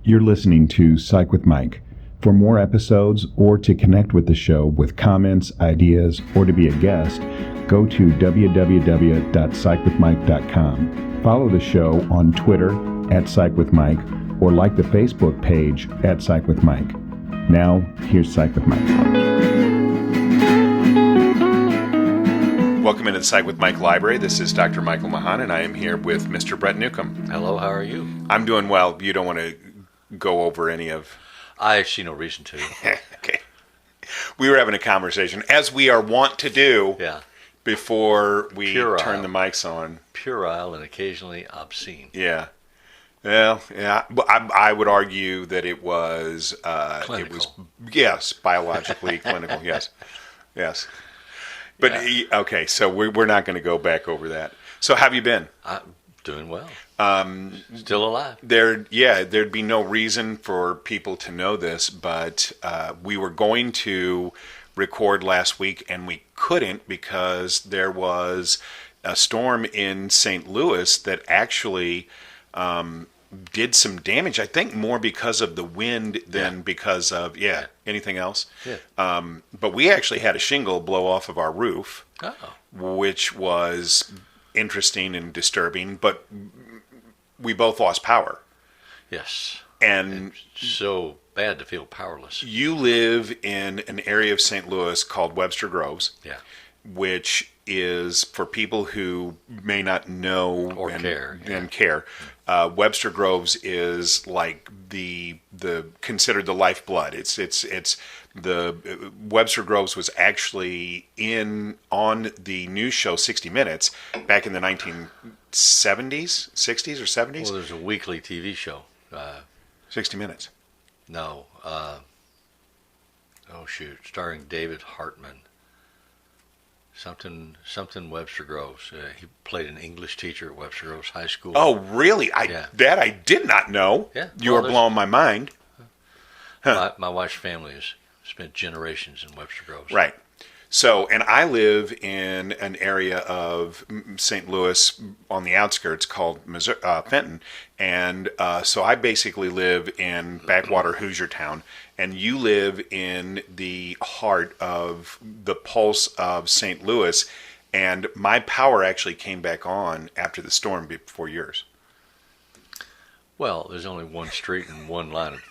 You're listening to Psych with Mike. For more episodes or to connect with the show with comments, ideas, or to be a guest, go to www.psychwithmike.com. Follow the show on Twitter @PsychWithMike or like the Facebook page @PsychWithMike. Now, here's Psych with Mike. Welcome into the Psych with Mike Library. This is Dr. Michael Mahan, and I am here with Mr. Brett Newcomb. Hello, how are you? I'm doing well. You don't want to go over any of... I see no reason to. Okay. We were having a conversation, as we are wont to do before we turn the mics on. Puerile and occasionally obscene. Yeah. Well, yeah. I would argue that it was... clinical. It was, yes, biologically clinical, yes. Yes. But, okay, so we're not going to go back over that. So how have you been? I'm doing well. Still alive. There'd be no reason for people to know this, but we were going to record last week, and we couldn't because there was a storm in St. Louis that actually did some damage. I think more because of the wind than because of anything else. Yeah. But we actually had a shingle blow off of our roof, which was interesting and disturbing, but we both lost power. Yes. And it's so bad to feel powerless. You live in an area of St. Louis called Webster Groves, which is, for people who may not know or care, Webster Groves is like the considered the lifeblood. It's the Webster Groves was actually on the news show 60 Minutes back in the 1970s, 60s or 70s. Well, there's a weekly TV show. 60 Minutes. No. Starring David Hartman. Something Webster Groves. He played an English teacher at Webster Groves High School. Oh, really? That I did not know. Yeah. You are blowing my mind. Huh. My wife's family has spent generations in Webster Groves. Right. So, and I live in an area of St. Louis on the outskirts called Fenton, and so I basically live in backwater Hoosier Town, and you live in the heart of the pulse of St. Louis, and my power actually came back on after the storm before yours. Well, there's only one street and one line of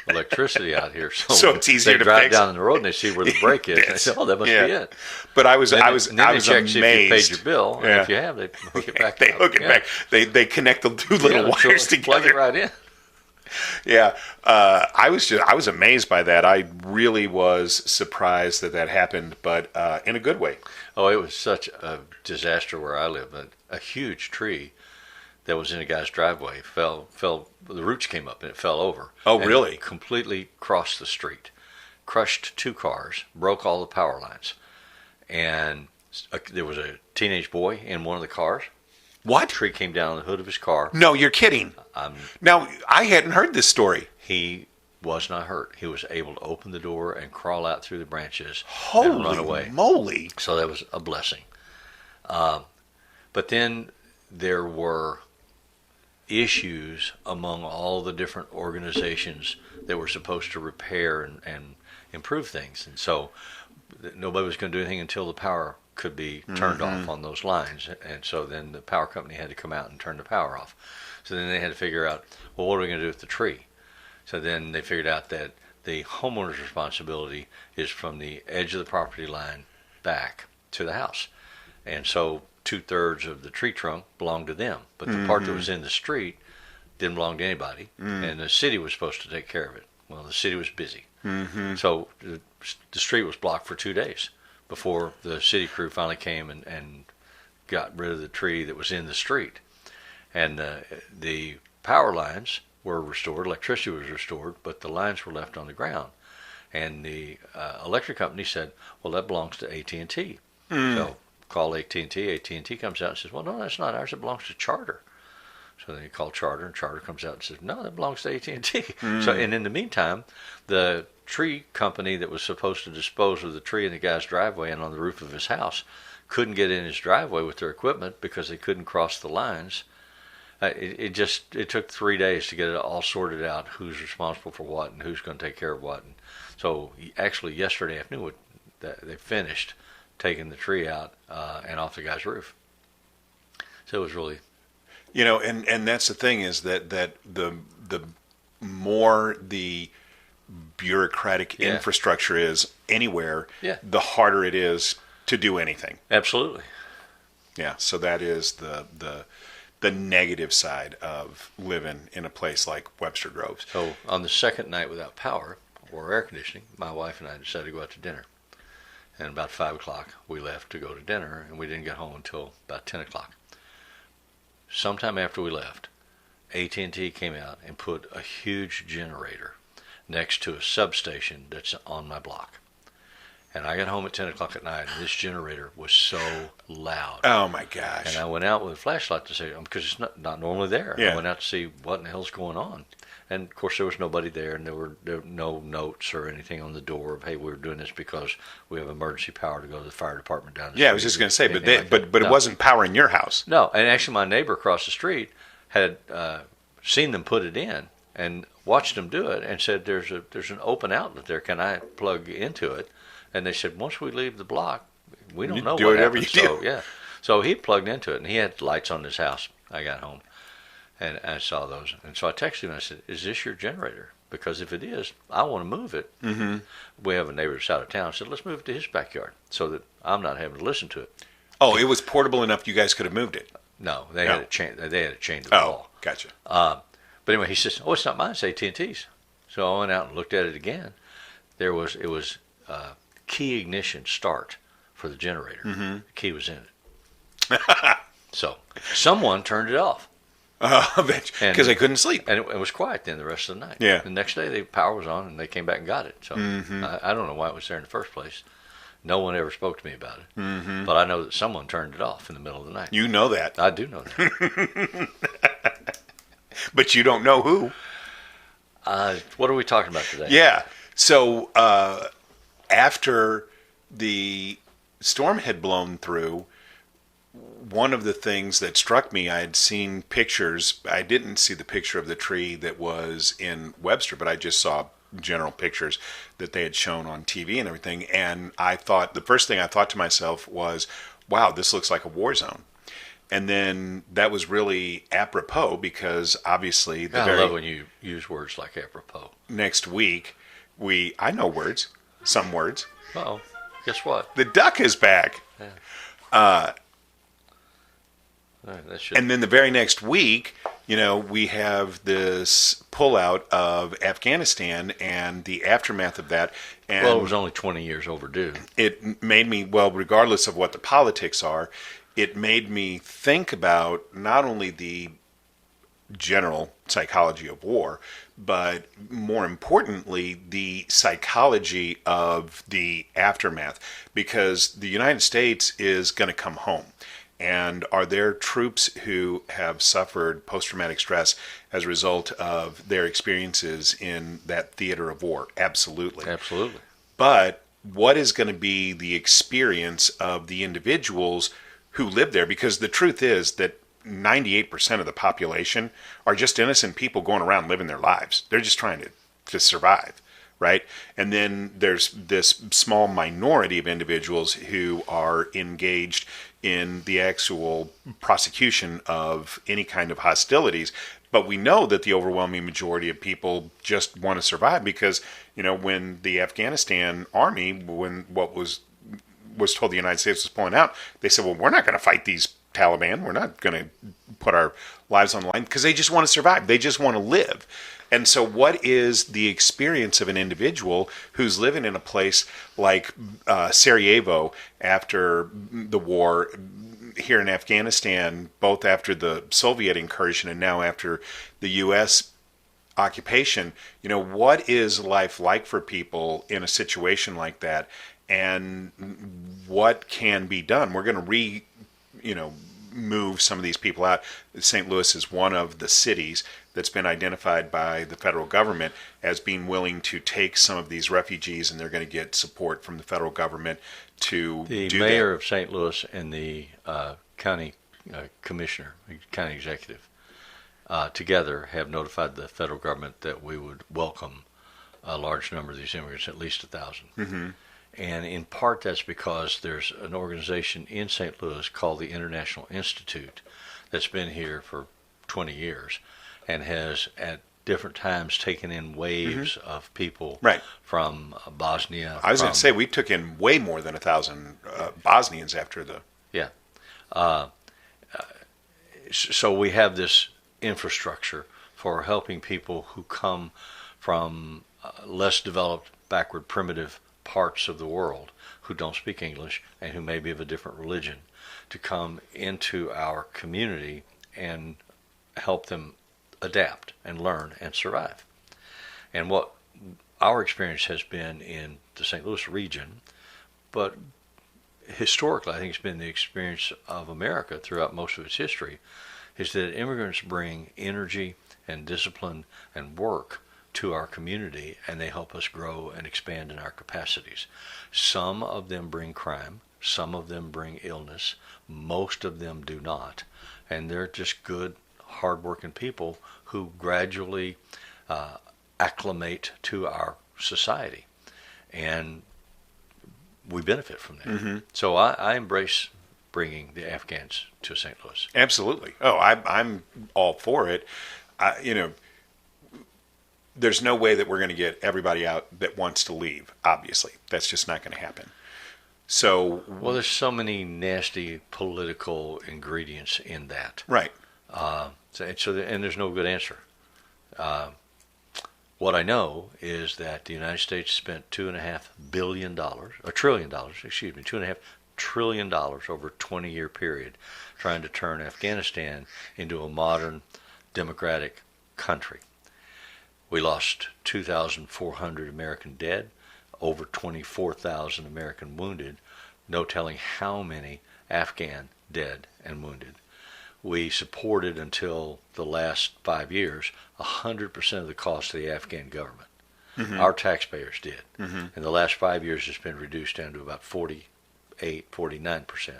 electricity out here, so it's easier they to drive fix. Down the road and they see where the break is. And they say, "Oh, that must be it." But I was check amazed. If you paid your bill, and if you have, they hook it back. They hook it back. They connect the two little wires together. Plug it right in. Yeah, I was amazed by that. I really was surprised that happened, but in a good way. Oh, it was such a disaster where I live. A huge tree that was in a guy's driveway fell. The roots came up and it fell over. Oh, really? Completely crossed the street, crushed 2 cars, broke all the power lines, and there was a teenage boy in one of the cars. What? A tree came down the hood of his car. No, you're kidding. Now, I hadn't heard this story. He was not hurt. He was able to open the door and crawl out through the branches Holy and run away. Moly. So that was a blessing. But then there were issues among all the different organizations that were supposed to repair and improve things. And so nobody was going to do anything until the power could be turned off on those lines. And so then the power company had to come out and turn the power off. So then they had to figure out, well, what are we going to do with the tree? So then they figured out that the homeowner's responsibility is from the edge of the property line back to the house. And so 2/3 of the tree trunk belonged to them. But the part that was in the street didn't belong to anybody. And the city was supposed to take care of it. Well, the city was busy. So the street was blocked for 2 days before the city crew finally came and got rid of the tree that was in the street. And the power lines were restored, electricity was restored, but the lines were left on the ground. And the electric company said, well, that belongs to AT&T. So call AT&T. AT&T comes out and says, well, no, that's not ours. It belongs to Charter. So then you call Charter, and Charter comes out and says, no, that belongs to AT&T. So, and in the meantime, the tree company that was supposed to dispose of the tree in the guy's driveway and on the roof of his house couldn't get in his driveway with their equipment because they couldn't cross the lines It took 3 days to get it all sorted out, who's responsible for what and who's going to take care of what. And so actually yesterday afternoon they finished taking the tree out and off the guy's roof. So it was really, and that's the thing is that the more the bureaucratic Yeah. infrastructure is anywhere, Yeah. the harder it is to do anything. absolutely. Yeah, so that is the negative side of living in a place like Webster Groves. So on the second night without power or air conditioning, my wife and I decided to go out to dinner. And about 5 o'clock, we left to go to dinner, and we didn't get home until about 10 o'clock. Sometime after we left, AT&T came out and put a huge generator next to a substation that's on my block. And I got home at 10 o'clock at night, and this generator was so loud. Oh my gosh! And I went out with a flashlight to see, because it's not normally there. Yeah. I went out to see what in the hell's going on. And of course, there was nobody there, and there were no notes or anything on the door of, hey, we're doing this because we have emergency power to go to the fire department down the street. Yeah, I was just going to say, but anything like that. but it No. wasn't powering your house. No, and actually, my neighbor across the street had seen them put it in and watched them do it, and said, "There's an open outlet there. Can I plug into it?" And they said, "Once we leave the block, we don't You know do what whatever happens." you do. So yeah, so he plugged into it, and he had lights on his house. I got home, and I saw those, and so I texted him. And I said, "Is this your generator? Because if it is, I want to move it." Mm-hmm. We have a neighbor that's out of town. I said, "Let's move it to his backyard so that I'm not having to listen to it." Oh, it was portable enough you guys could have moved it. No, they No. had to change the Oh, wall. gotcha. But anyway, he says, "Oh, it's not mine. It's AT&T's." So I went out and looked at it again. It was key ignition start for the generator. Mm-hmm. The key was in it. So someone turned it off, Because they couldn't sleep. and it was quiet then the rest of the night. Yeah. The next day, the power was on, and they came back and got it. So Mm-hmm. I don't know why it was there in the first place. No one ever spoke to me about it. Mm-hmm. But I know that someone turned it off in the middle of the night. You know that, I do know that. but you don't know who. What are we talking about today? Yeah. So after the storm had blown through, one of the things that struck me, I had seen pictures. I didn't see the picture of the tree that was in Webster, but I just saw general pictures that they had shown on TV and everything. And I thought, the first thing I thought to myself was, wow, this looks like a war zone. And then that was really apropos because obviously the I very love when you use words like apropos. next week, I know words, some words. Uh-oh. Guess what? The duck is back. All right, that should. And then the very next week, we have this pullout of Afghanistan and the aftermath of that. And Well, it was only 20 years overdue. it made me, well, regardless of what the politics are, it made me think about not only the general psychology of war, but more importantly, the psychology of the aftermath, because the United States is going to come home. And are there troops who have suffered post-traumatic stress as a result of their experiences in that theater of war? Absolutely. Absolutely. But what is going to be the experience of the individuals who live there? Because the truth is that 98% of the population are just innocent people going around living their lives. They're just trying to survive, right? And then there's this small minority of individuals who are engaged in the actual prosecution of any kind of hostilities. But we know that the overwhelming majority of people just want to survive because, when the Afghanistan army, when what was told the United States was pulling out, they said, well, we're not going to fight these Taliban. We're not going to put our lives on the line because they just want to survive. They just want to live. And so what is the experience of an individual who's living in a place like Sarajevo after the war, here in Afghanistan, both after the Soviet incursion and now after the U.S. occupation? What is life like for people in a situation like that? And what can be done? We're going to move some of these people out. St. Louis is one of the cities that's been identified by the federal government as being willing to take some of these refugees, and they're going to get support from the federal government to The do mayor that. of St. Louis and the county commissioner, county executive, together have notified the federal government that we would welcome a large number of these immigrants, at least 1,000. Mm-hmm. And in part that's because there's an organization in St. Louis called the International Institute that's been here for 20 years and has at different times taken in waves of people Right. from Bosnia. I was going to say we took in way more than 1,000 Bosnians after the. Yeah. So we have this infrastructure for helping people who come from less developed, backward, primitive parts of the world who don't speak English and who may be of a different religion to come into our community and help them adapt and learn and survive. And what our experience has been in the St. Louis region, but historically I think it's been the experience of America throughout most of its history, is that immigrants bring energy and discipline and work to our community, and they help us grow and expand in our capacities. Some of them bring crime, some of them bring illness, most of them do not, and they're just good, hardworking people who gradually acclimate to our society, and we benefit from that. Mm-hmm. So I embrace bringing the Afghans to St. Louis. Absolutely. Oh, I'm all for it. There's no way that we're going to get everybody out that wants to leave. Obviously, that's just not going to happen. So, well, there's so many nasty political ingredients in that. Right. And there's no good answer. What I know is that the United States spent $2.5 billion, $1 trillion, $2.5 trillion over a 20-year period trying to turn Afghanistan into a modern democratic country. We lost 2,400 American dead, over 24,000 American wounded, no telling how many Afghan dead and wounded. We supported until the last 5 years 100% of the cost of the Afghan government. Mm-hmm. Our taxpayers did. Mm-hmm. In the last 5 years, it's been reduced down to about 48, 49%.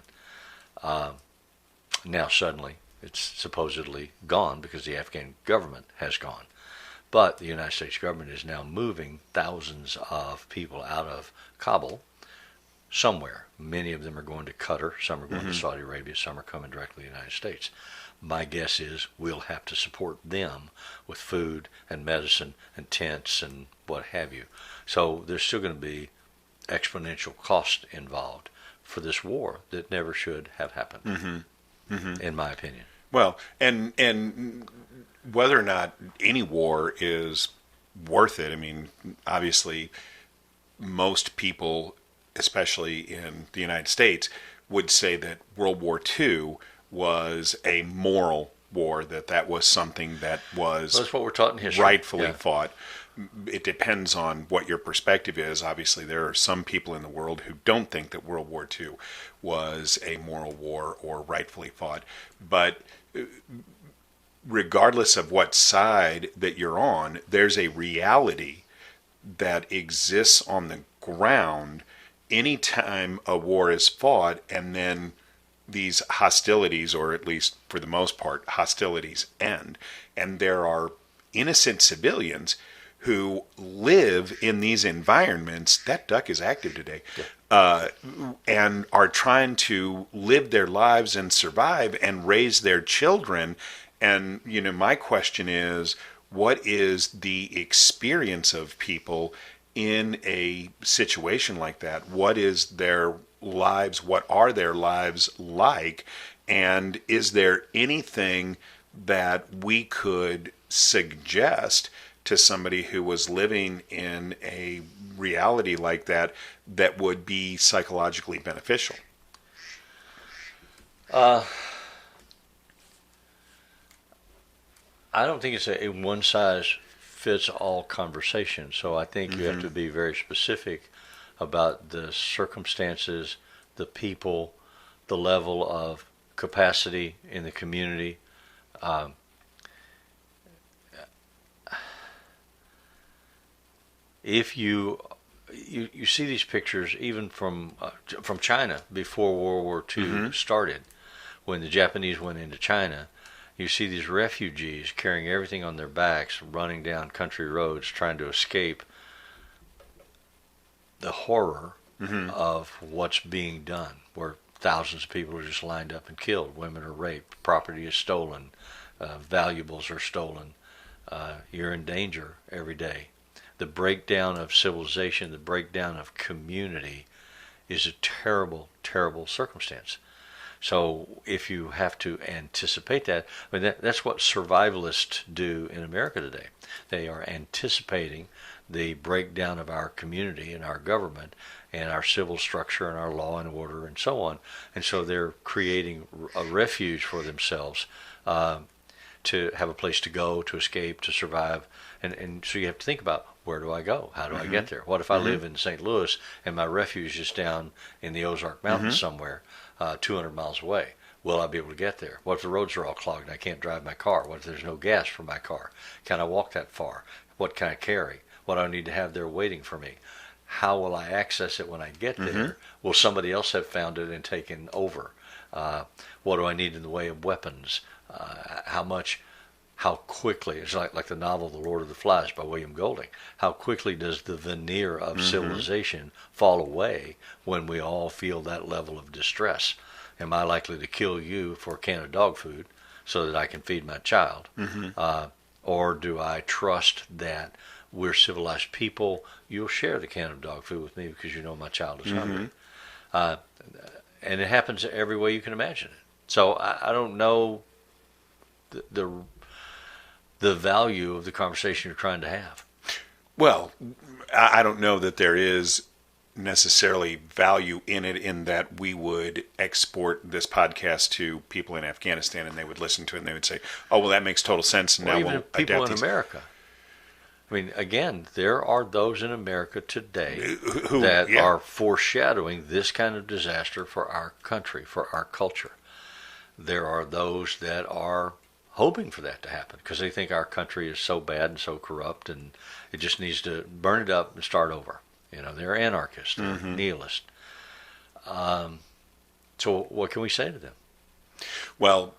Now suddenly, it's supposedly gone because the Afghan government has gone. But the United States government is now moving thousands of people out of Kabul somewhere. Many of them are going to Qatar, some are going to Saudi Arabia, some are coming directly to the United States. My guess is we'll have to support them with food and medicine and tents and what have you. So there's still going to be exponential cost involved for this war that never should have happened, in my opinion. Well, and whether or not any war is worth it, I mean, obviously, most people, especially in the United States, would say that World War II was a moral war, that was something that was that's what we're taught in history. Rightfully fought. It depends on what your perspective is. Obviously, there are some people in the world who don't think that World War II was a moral war or rightfully fought. But regardless of what side that you're on, there's a reality that exists on the ground anytime a war is fought, and then these hostilities, or at least for the most part, hostilities end. And there are innocent civilians who live in these environments. That duck is active today. And are trying to live their lives and survive and raise their children. And, my question is, what is the experience of people in a situation like that? What is their lives? What are their lives like? And is there anything that we could suggest to somebody who was living in a reality like that that would be psychologically beneficial? I don't think it's a one-size-fits-all conversation. So I think you have to be very specific about the circumstances, the people, the level of capacity in the community. If you see these pictures even from China before World War II started, when the Japanese went into China, You see these refugees carrying everything on their backs, running down country roads, trying to escape the horror of what's being done, where thousands of people are just lined up and killed. Women are raped. Property is stolen. Valuables are stolen. You're in danger every day. The breakdown of civilization, the breakdown of community is a terrible, terrible circumstance. So if you have to anticipate that, I mean, that's what survivalists do in America today. They are anticipating the breakdown of our community and our government and our civil structure and our law and order and so on. And so they're creating a refuge for themselves to have a place to go, to escape, to survive. And so you have to think about, where do I go? How do I get there? What if I live in St. Louis and my refuge is down in the Ozark Mountains somewhere, 200 miles away? Will I be able to get there? What if the roads are all clogged and I can't drive my car? What if there's no gas for my car? Can I walk that far? What can I carry? What do I need to have there waiting for me? How will I access it when I get there? Will somebody else have found it and taken over? What do I need in the way of weapons? How quickly, it's like the novel The Lord of the Flies by William Golding, how quickly does the veneer of civilization fall away when we all feel that level of distress? Am I likely to kill you for a can of dog food so that I can feed my child? Or do I trust that we're civilized people, you'll share the can of dog food with me because you know my child is hungry? And it happens every way you can imagine it. So I don't know the value of the conversation you're trying to have. Well, I don't know that there is necessarily value in it, in that we would export this podcast to people in Afghanistan and they would listen to it and they would say, oh, well, that makes total sense. And or now even we'll people adapt in these. America. I mean, again, there are those in America today Who that are foreshadowing this kind of disaster for our country, for our culture. There are those that are hoping for that to happen because they think our country is so bad and so corrupt and it just needs to burn it up and start over. You know, they're anarchists, they're nihilists. So what can we say to them? Well,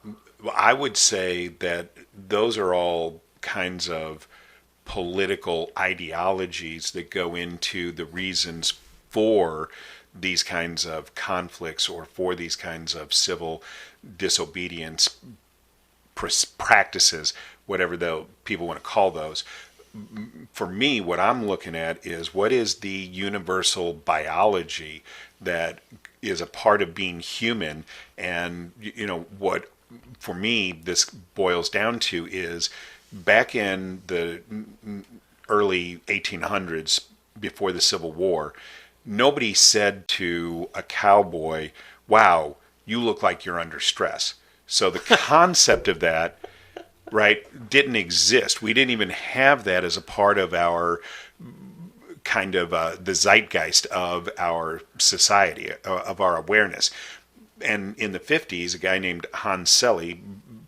I would say that those are all kinds of political ideologies that go into the reasons for these kinds of conflicts or for these kinds of civil disobedience practices, whatever the people want to call those. For me, what I'm looking at is what is the universal biology that is a part of being human. And, you know, what for me this boils down to is back in the early 1800s, before the Civil War, nobody said to a cowboy, wow, you look like you're under stress. So the concept of that, right, didn't exist. We didn't even have that as a part of our kind of the zeitgeist of our society, of our awareness. And in the 50s, a guy named Hans Selye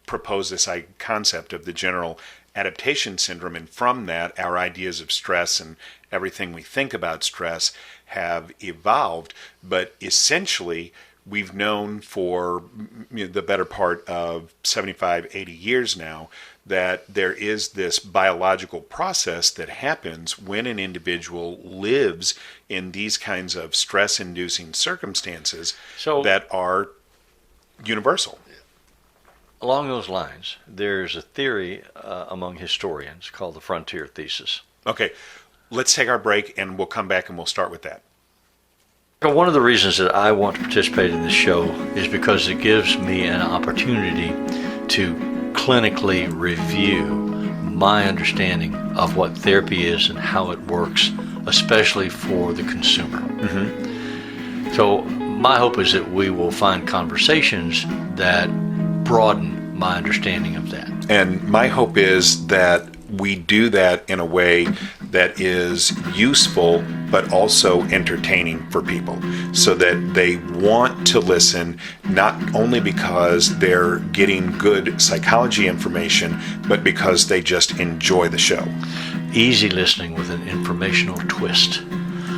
proposed this concept of the general adaptation syndrome. And from that, our ideas of stress and everything we think about stress have evolved. But essentially, we've known for the better part of 75, 80 years now that there is this biological process that happens when an individual lives in these kinds of stress-inducing circumstances that are universal. Along those lines, there's a theory among historians called the frontier thesis. Okay, let's take our break and we'll come back and we'll start with that. One of the reasons that I want to participate in this show is because it gives me an opportunity to clinically review my understanding of what therapy is and how it works, especially for the consumer. So my hope is that we will find conversations that broaden my understanding of that. And my hope is that we do that in a way that is useful but also entertaining for people, so that they want to listen, not only because they're getting good psychology information, but because they just enjoy the show. Easy listening with an informational twist.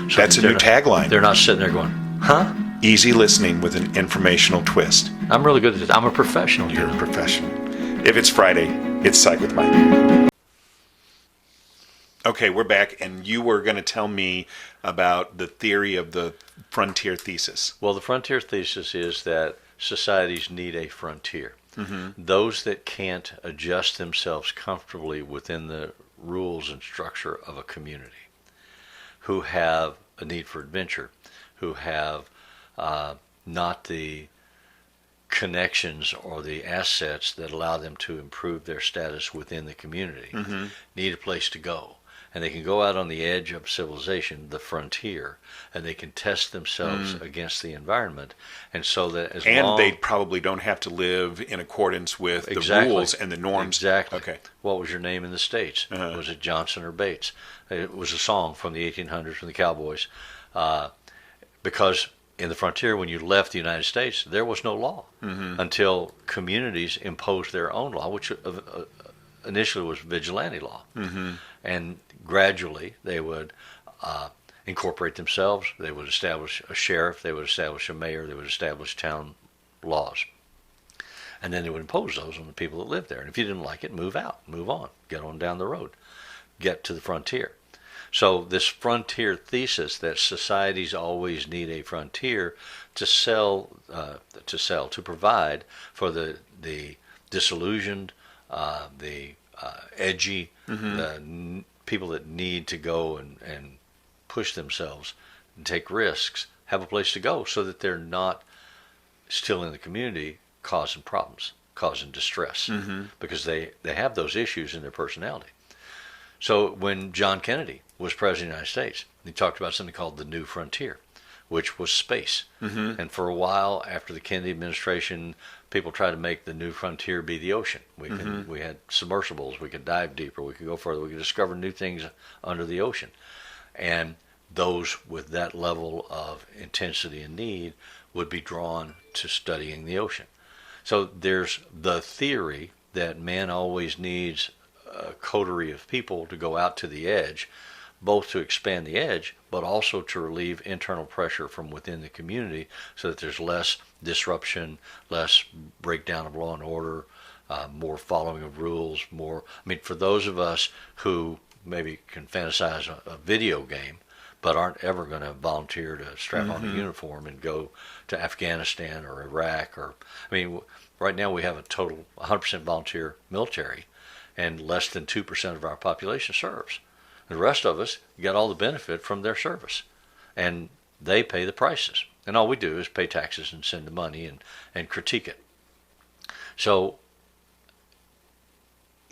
So that's a new tagline. They're not sitting there going, huh? Easy listening with an informational twist. I'm really good at this. I'm a professional. You're a professional. If it's Friday, it's Psych with Mike. Okay, we're back, and you were going to tell me about the theory of the frontier thesis. Well, the frontier thesis is that societies need a frontier. Those that can't adjust themselves comfortably within the rules and structure of a community, who have a need for adventure, who have not the connections or the assets that allow them to improve their status within the community, need a place to go. And they can go out on the edge of civilization, the frontier, and they can test themselves against the environment. And so that they probably don't have to live in accordance with the rules and the norms. Exactly. Okay. What was your name in the States? Was it Johnson or Bates? It was a song from the 1800s from the Cowboys. Because in the frontier, when you left the United States, there was no law until communities imposed their own law, which initially was vigilante law. And gradually they would incorporate themselves. They would establish a sheriff. They would establish a mayor. They would establish town laws. And then they would impose those on the people that lived there. And if you didn't like it, move out, move on, get on down the road, get to the frontier. So this frontier thesis that societies always need a frontier to provide for the disillusioned, the edgy, the people that need to go and push themselves and take risks, have a place to go so that they're not still in the community causing problems, causing distress, because they have those issues in their personality. So when John Kennedy was president of the United States, he talked about something called the New Frontier, which was space. And for a while after the Kennedy administration, people tried to make the New Frontier be the ocean. We had submersibles, we could dive deeper, we could go further, we could discover new things under the ocean. And those with that level of intensity and need would be drawn to studying the ocean. So there's the theory that man always needs a coterie of people to go out to the edge, both to expand the edge, but also to relieve internal pressure from within the community so that there's less disruption, less breakdown of law and order, more following of rules, for those of us who maybe can fantasize a video game, but aren't ever going to volunteer to strap on a uniform and go to Afghanistan or Iraq right now we have a total 100% volunteer military, and less than 2% of our population serves. The rest of us get all the benefit from their service, and they pay the prices. And all we do is pay taxes and send the money and critique it. So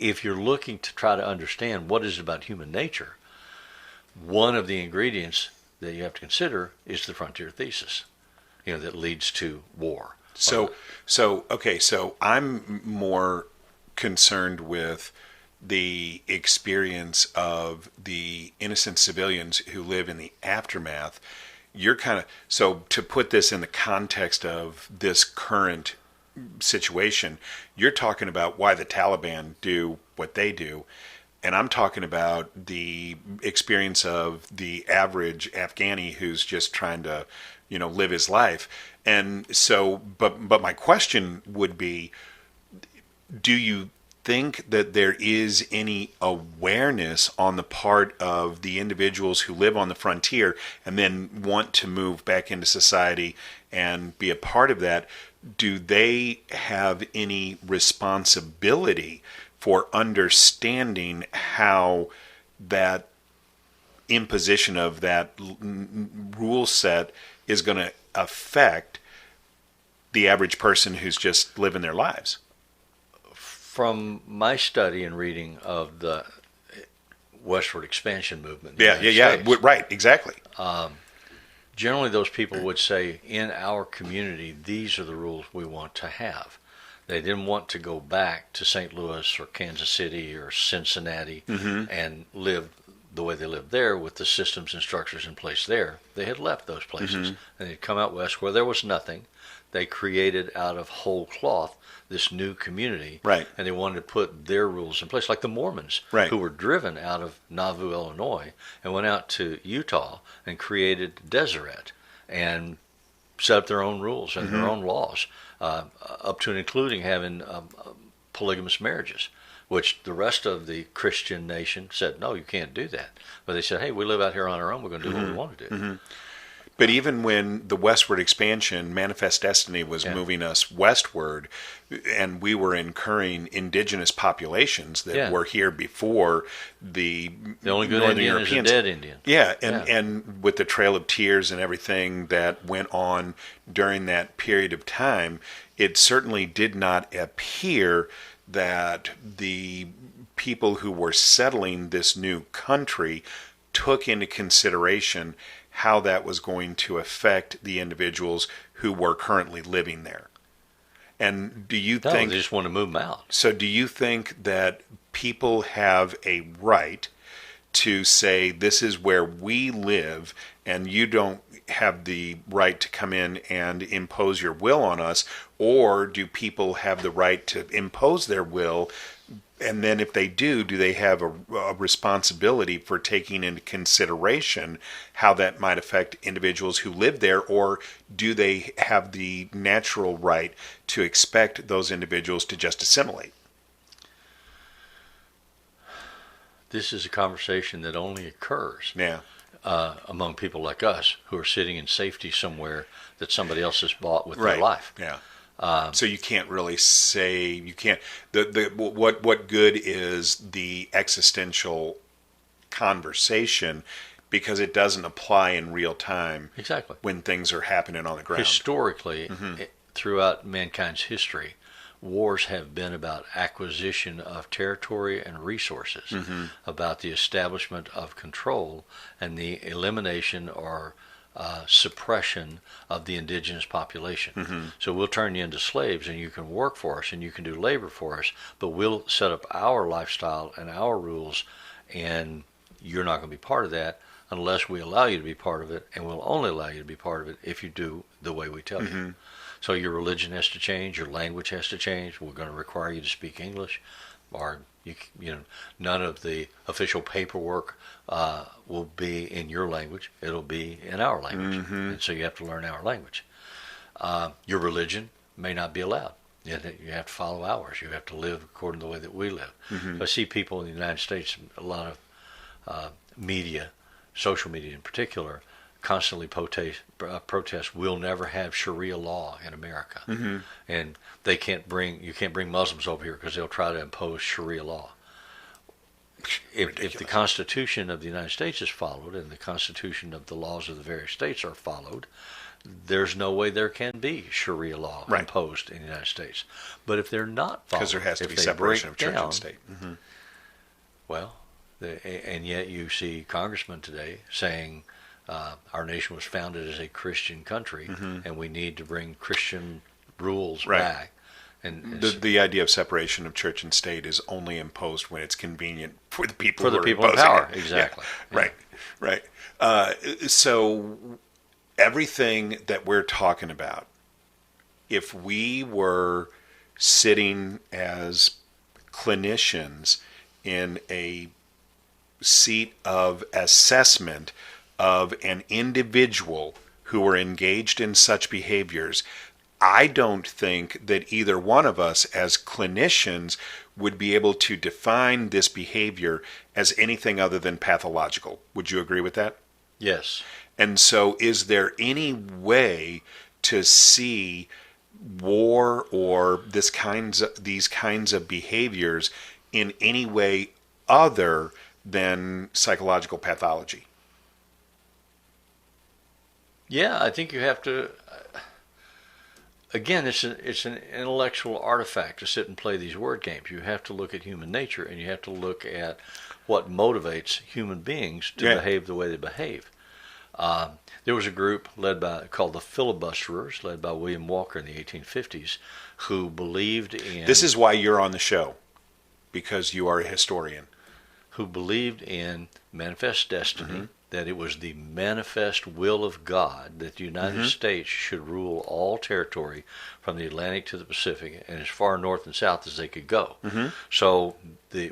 if you're looking to try to understand what is it about human nature, one of the ingredients that you have to consider is the frontier thesis, that leads to war. So I'm more concerned with the experience of the innocent civilians who live in the aftermath. So to put this in the context of this current situation, you're talking about why the Taliban do what they do, and I'm talking about the experience of the average Afghani who's just trying to, live his life. And so, but my question would be, do you think that there is any awareness on the part of the individuals who live on the frontier and then want to move back into society and be a part of that? Do they have any responsibility for understanding how that imposition of that rule set is going to affect the average person who's just living their lives? From my study and reading of the westward expansion movement, right, exactly. Generally, those people would say, in our community, these are the rules we want to have. They didn't want to go back to St. Louis or Kansas City or Cincinnati and live the way they lived there with the systems and structures in place there. They had left those places and they'd come out west where there was nothing. They created out of whole cloth this new community, right? And they wanted to put their rules in place, like the Mormons, right, who were driven out of Nauvoo, Illinois, and went out to Utah and created Deseret and set up their own rules and their own laws, up to and including having polygamous marriages, which the rest of the Christian nation said, no, you can't do that. But they said, hey, we live out here on our own. We're going to do what we want to do. But even when the westward expansion, Manifest Destiny was moving us westward, and we were incurring indigenous populations that were here before the only good Northern Indian Europeans. is a dead Indian. Yeah, and with the Trail of Tears and everything that went on during that period of time, it certainly did not appear that the people who were settling this new country took into consideration how that was going to affect the individuals who were currently living there. And do you think they just want to move them out? So do you think that people have a right to say, this is where we live and you don't have the right to come in and impose your will on us? Or do people have the right to impose their will? And then if they do they have a responsibility for taking into consideration how that might affect individuals who live there? Or do they have the natural right to expect those individuals to just assimilate? This is a conversation that only occurs Yeah. Among people like us who are sitting in safety somewhere that somebody else has bought with their life. Yeah. So you can't really say, you can't, what good is the existential conversation, because it doesn't apply in real time. Exactly. When things are happening on the ground. Historically, throughout mankind's history, wars have been about acquisition of territory and resources, about the establishment of control and the elimination or suppression of the indigenous population. So we'll turn you into slaves and you can work for us and you can do labor for us, but we'll set up our lifestyle and our rules, and you're not going to be part of that unless we allow you to be part of it, and we'll only allow you to be part of it if you do the way we tell you. So your religion has to change, your language has to change. We're going to require you to speak English, or none of the official paperwork will be in your language. It'll be in our language, and so you have to learn our language. Your religion may not be allowed. You have to follow ours. You have to live according to the way that we live. So I see people in the United States, a lot of media, social media in particular, constantly protest. We'll never have Sharia law in America, and you can't bring Muslims over here because they'll try to impose Sharia law. If the Constitution of the United States is followed and the Constitution of the laws of the various states are followed, there's no way there can be Sharia law imposed in the United States. But if they're not followed, because there has to be separation of church and state. Well, and yet you see congressmen today saying our nation was founded as a Christian country, and we need to bring Christian rules back. And the idea of separation of church and state is only imposed when it's convenient for the people in power. Exactly. Yeah. Right. So everything that we're talking about, if we were sitting as clinicians in a seat of assessment of an individual who were engaged in such behaviors, I don't think that either one of us as clinicians would be able to define this behavior as anything other than pathological. Would you agree with that? Yes. And so is there any way to see war or these kinds of behaviors in any way other than psychological pathology? Yeah, I think you have to. Again, it's an intellectual artifact to sit and play these word games. You have to look at human nature, and you have to look at what motivates human beings to behave the way they behave. There was a group called the filibusterers, led by William Walker in the 1850s, who believed in... This is why you're on the show, because you are a historian. Who believed in manifest destiny, that it was the manifest will of God that the United States should rule all territory from the Atlantic to the Pacific and as far north and south as they could go. So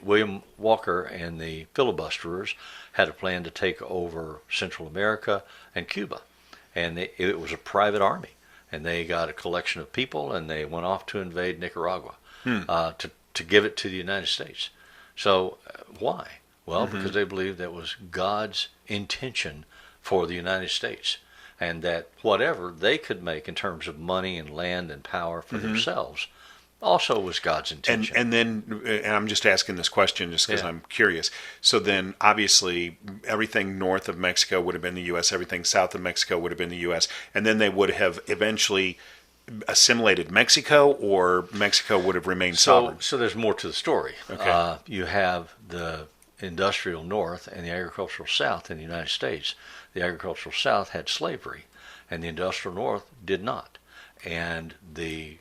William Walker and the filibusterers had a plan to take over Central America and Cuba. And it was a private army. And they got a collection of people and they went off to invade Nicaragua. to give it to the United States. So why? Well, because they believed that was God's intention for the United States, and that whatever they could make in terms of money and land and power for themselves also was God's intention. And I'm just asking this question just because I'm curious. So then, obviously, everything north of Mexico would have been the U.S., everything south of Mexico would have been the U.S., and then they would have eventually assimilated Mexico, or Mexico would have remained sovereign? So there's more to the story. Okay. You have the industrial north and the agricultural south in the United States. The agricultural south had slavery, and the industrial north did not. And the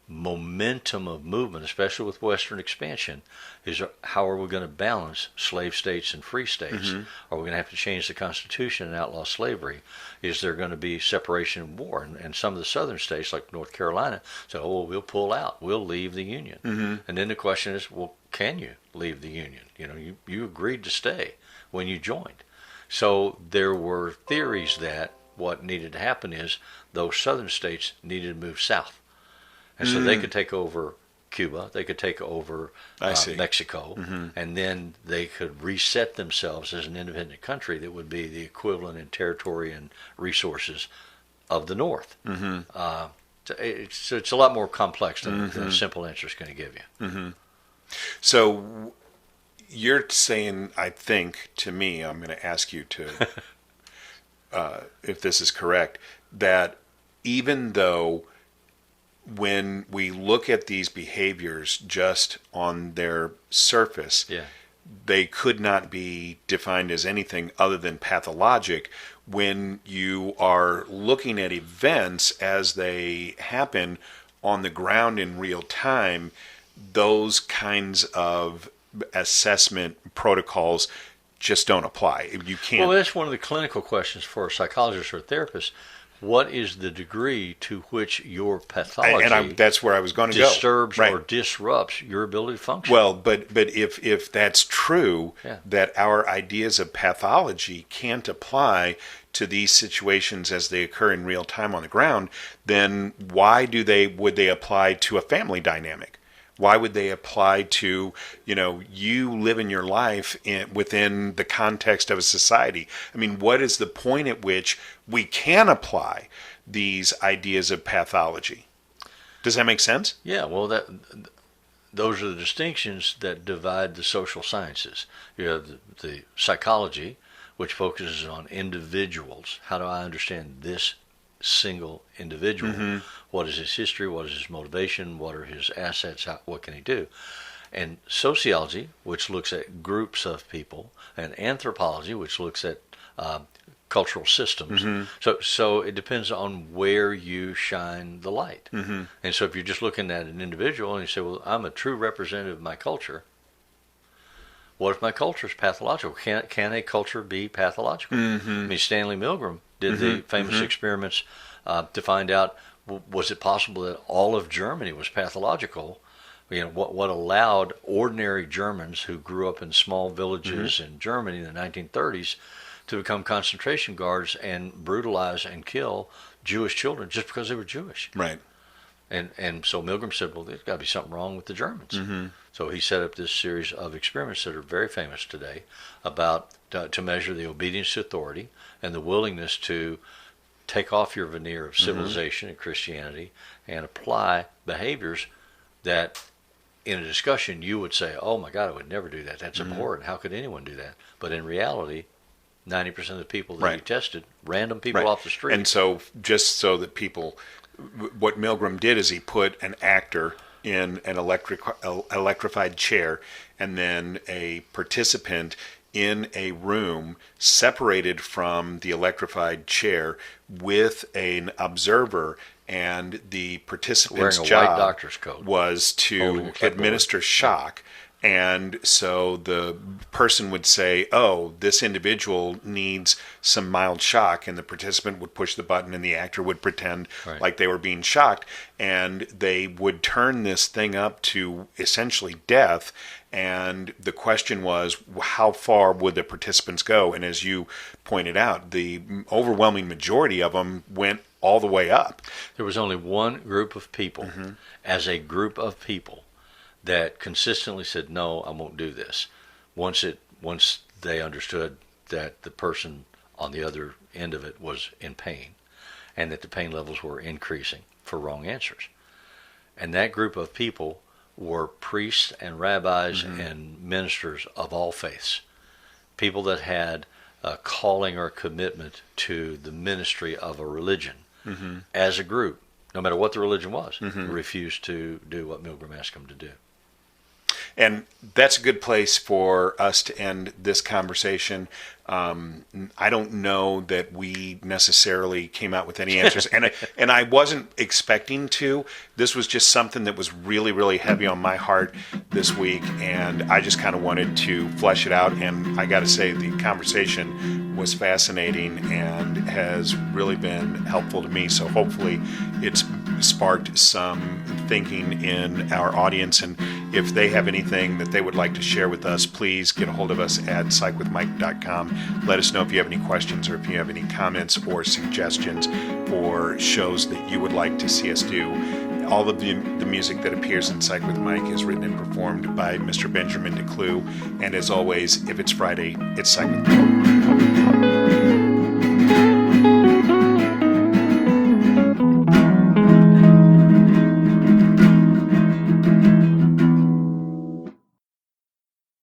momentum of movement, especially with Western expansion, is how are we going to balance slave states and free states? Are we going to have to change the Constitution and outlaw slavery? Is there going to be separation and war? And some of the southern states, like North Carolina, say, oh, well, we'll pull out. We'll leave the Union. And then the question is, well, can you leave the Union? You know, you agreed to stay when you joined. So there were theories that what needed to happen is those southern states needed to move south. And so they could take over Cuba, they could take over Mexico, and then they could reset themselves as an independent country that would be the equivalent in territory and resources of the North. So it's a lot more complex than a simple answer is going to give you. So you're saying, I think, to me, I'm going to ask you to, if this is correct, that even though when we look at these behaviors just on their surface, they could not be defined as anything other than pathologic. When you are looking at events as they happen on the ground in real time, those kinds of assessment protocols just don't apply. You can't. Well, that's one of the clinical questions for a psychologist or a therapist. What is the degree to which your pathology that's where I was going to disturbs go. Right. or disrupts your ability to function? Well, but if that's true, that our ideas of pathology can't apply to these situations as they occur in real time on the ground, then why would they apply to a family dynamic? Why would they apply to, you living your life within the context of a society? I mean, what is the point at which we can apply these ideas of pathology? Does that make sense? Yeah, well, those are the distinctions that divide the social sciences. You have the psychology, which focuses on individuals. How do I understand this single individual? What is his history? What is his motivation? What are his assets? What can he do? And sociology, which looks at groups of people, and anthropology, which looks at cultural systems. So it depends on where you shine the light. And so if you're just looking at an individual and you say, well, I'm a true representative of my culture, what if my culture is pathological? Can a culture be pathological? I mean, Stanley Milgram did the famous experiments to find out, was it possible that all of Germany was pathological? What allowed ordinary Germans who grew up in small villages in Germany in the 1930s to become concentration guards and brutalize and kill Jewish children just because they were Jewish. Right. And so Milgram said, well, there's got to be something wrong with the Germans. So he set up this series of experiments that are very famous today about to measure the obedience to authority and the willingness to take off your veneer of civilization and Christianity and apply behaviors that in a discussion you would say, oh my God, I would never do that. That's abhorrent. How could anyone do that? But in reality, 90% of the people that you tested, random people off the street. And so just so that people, what Milgram did is he put an actor in an electrified chair and then a participant in a room separated from the electrified chair with an observer, and the participant's job was to administer shock. And so the person would say, oh, this individual needs some mild shock, and the participant would push the button and the actor would pretend like they were being shocked, and they would turn this thing up to essentially death. And the question was, how far would the participants go? And as you pointed out, the overwhelming majority of them went all the way up. There was only one group of people, as a group of people, that consistently said, no, I won't do this. Once they understood that the person on the other end of it was in pain and that the pain levels were increasing for wrong answers. And that group of people were priests and rabbis and ministers of all faiths, people that had a calling or a commitment to the ministry of a religion as a group, no matter what the religion was, refused to do what Milgram asked them to do. And that's a good place for us to end this conversation. I don't know that we necessarily came out with any answers, and I wasn't expecting to. This was just something that was really, really heavy on my heart this week, and I just kind of wanted to flesh it out. And I got to say, the conversation was fascinating and has really been helpful to me. So hopefully, it's sparked some thinking in our audience. And if they have anything that they would like to share with us, please get a hold of us at psychwithmike.com. Let us know if you have any questions or if you have any comments or suggestions for shows that you would like to see us do. All of the music that appears in Psych with Mike is written and performed by Mr. Benjamin DeClue. And as always, if it's Friday, it's Psych with Mike.